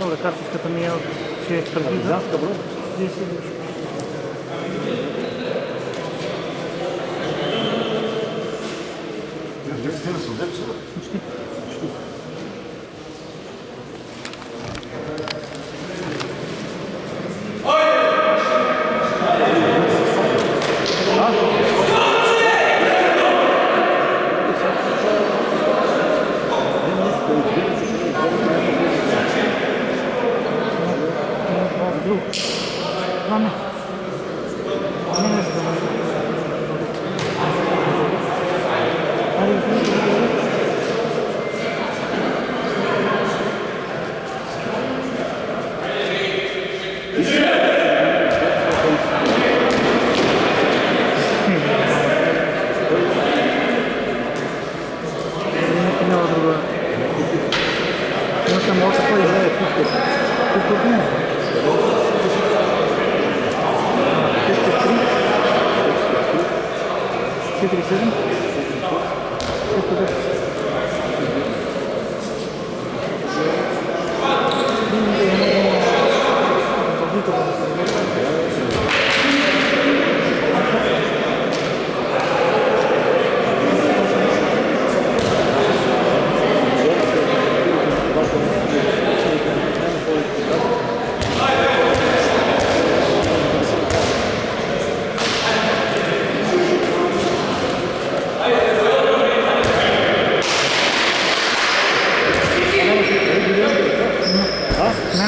Добре, картичката ми е от 6 партизанска броя.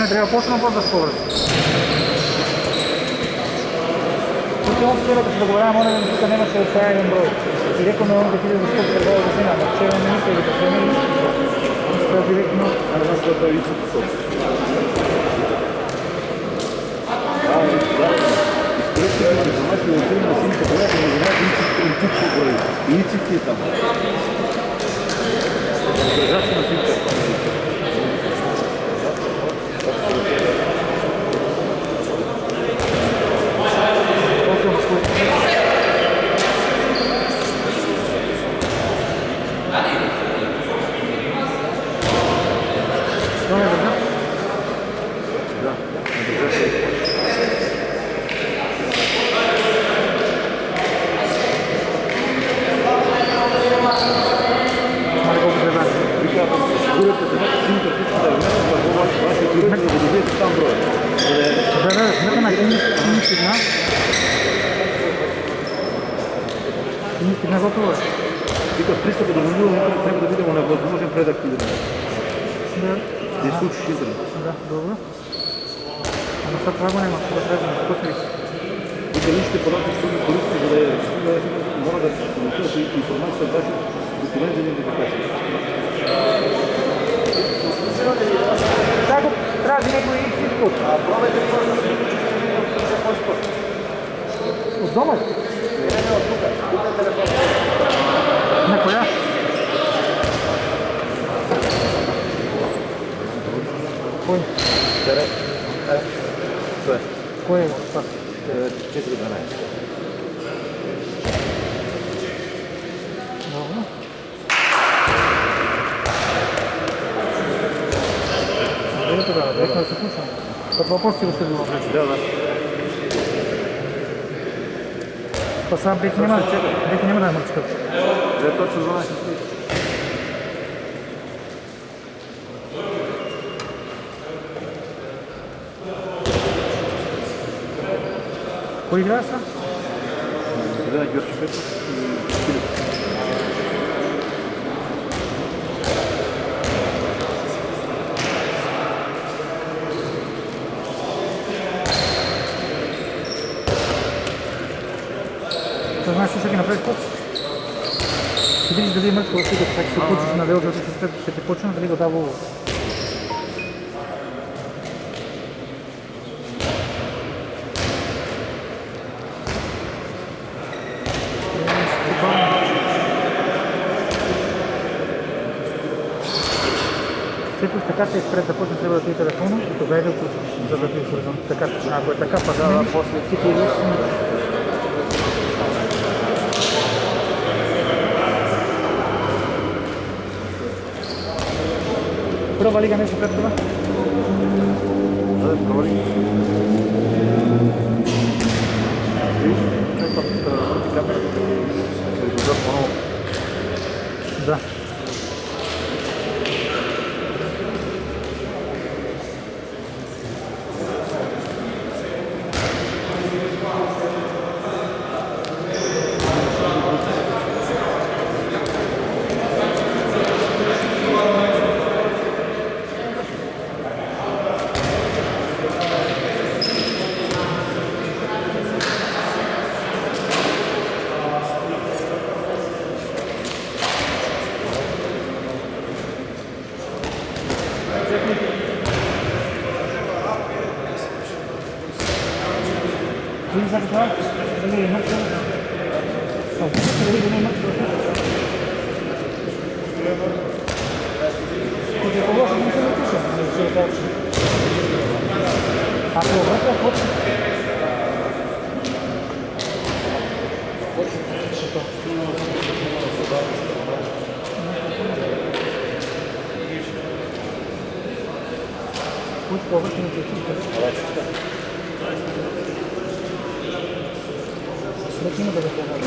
Трябва почна по-да скорост. Тук имам вчера, като се договорявам, моля да тук нямаше отправен брой. И реком на да отиде за скоп предава да взема, но вчера не мисля да посвени. Мисля директно. А не знам да вица по скоп. Изкоректе да информация да отиде на сините проекта, но знаят инците брои. Инците там. Държавше на сините. Пристъпа да вълнува, трябва да видим невъзможен предък или не. Да изключиш израз. Да, добре. Ама сега това го няма, това трябва да какво се вика. И дали ще подати други туристи, за да е мора да се носува информация, даже документ за идентификация. Сега трябва да някой и всичко. А пробайте да се видите по-скоро. От дома? Не, от тук. Тук е телефон. На коя? Кой? Кой е това? 412. Добре. Добре тогава, директно да се пушвам. Като въпрос си го сте било. Да. Това сега бейте няма да е мърчкът. Да, точно 12. Кой играе са? Да, Георги Петров и Филип. Това знаеш, ще ги направиш път? Ще видиш дали мърчка още като се получиш на вело, защото ще те почне дали го дава улов. Всеки така те пред да почне трябва да ти телефона и тогава да отключиш, за да ти хоризонт. Така, ако е така, пак смениш, ти ти идеш смениш. Прва лига нещо пред това? Айде, провали. Виж, чакат върти камерата да изложат по-ново. Да. Ini satu kali, ini enak tuh. Oh, ini enak tuh. Куда положим, не напишем, все дальше. А вот. Что? Пусть положим, не напишем. Какие надо заказать?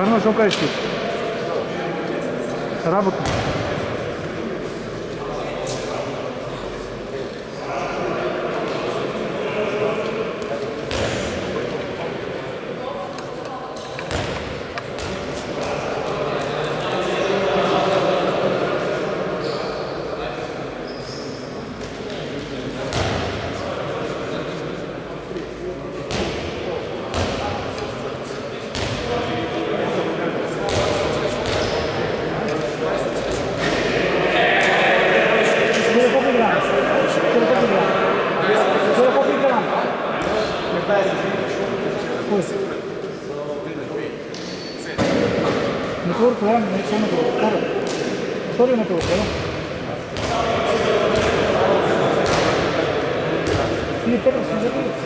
Arno, što kažeš ti? Работа. Network, ja, nećemo network. Otvorio network, ja? Ili Petar sam zapio.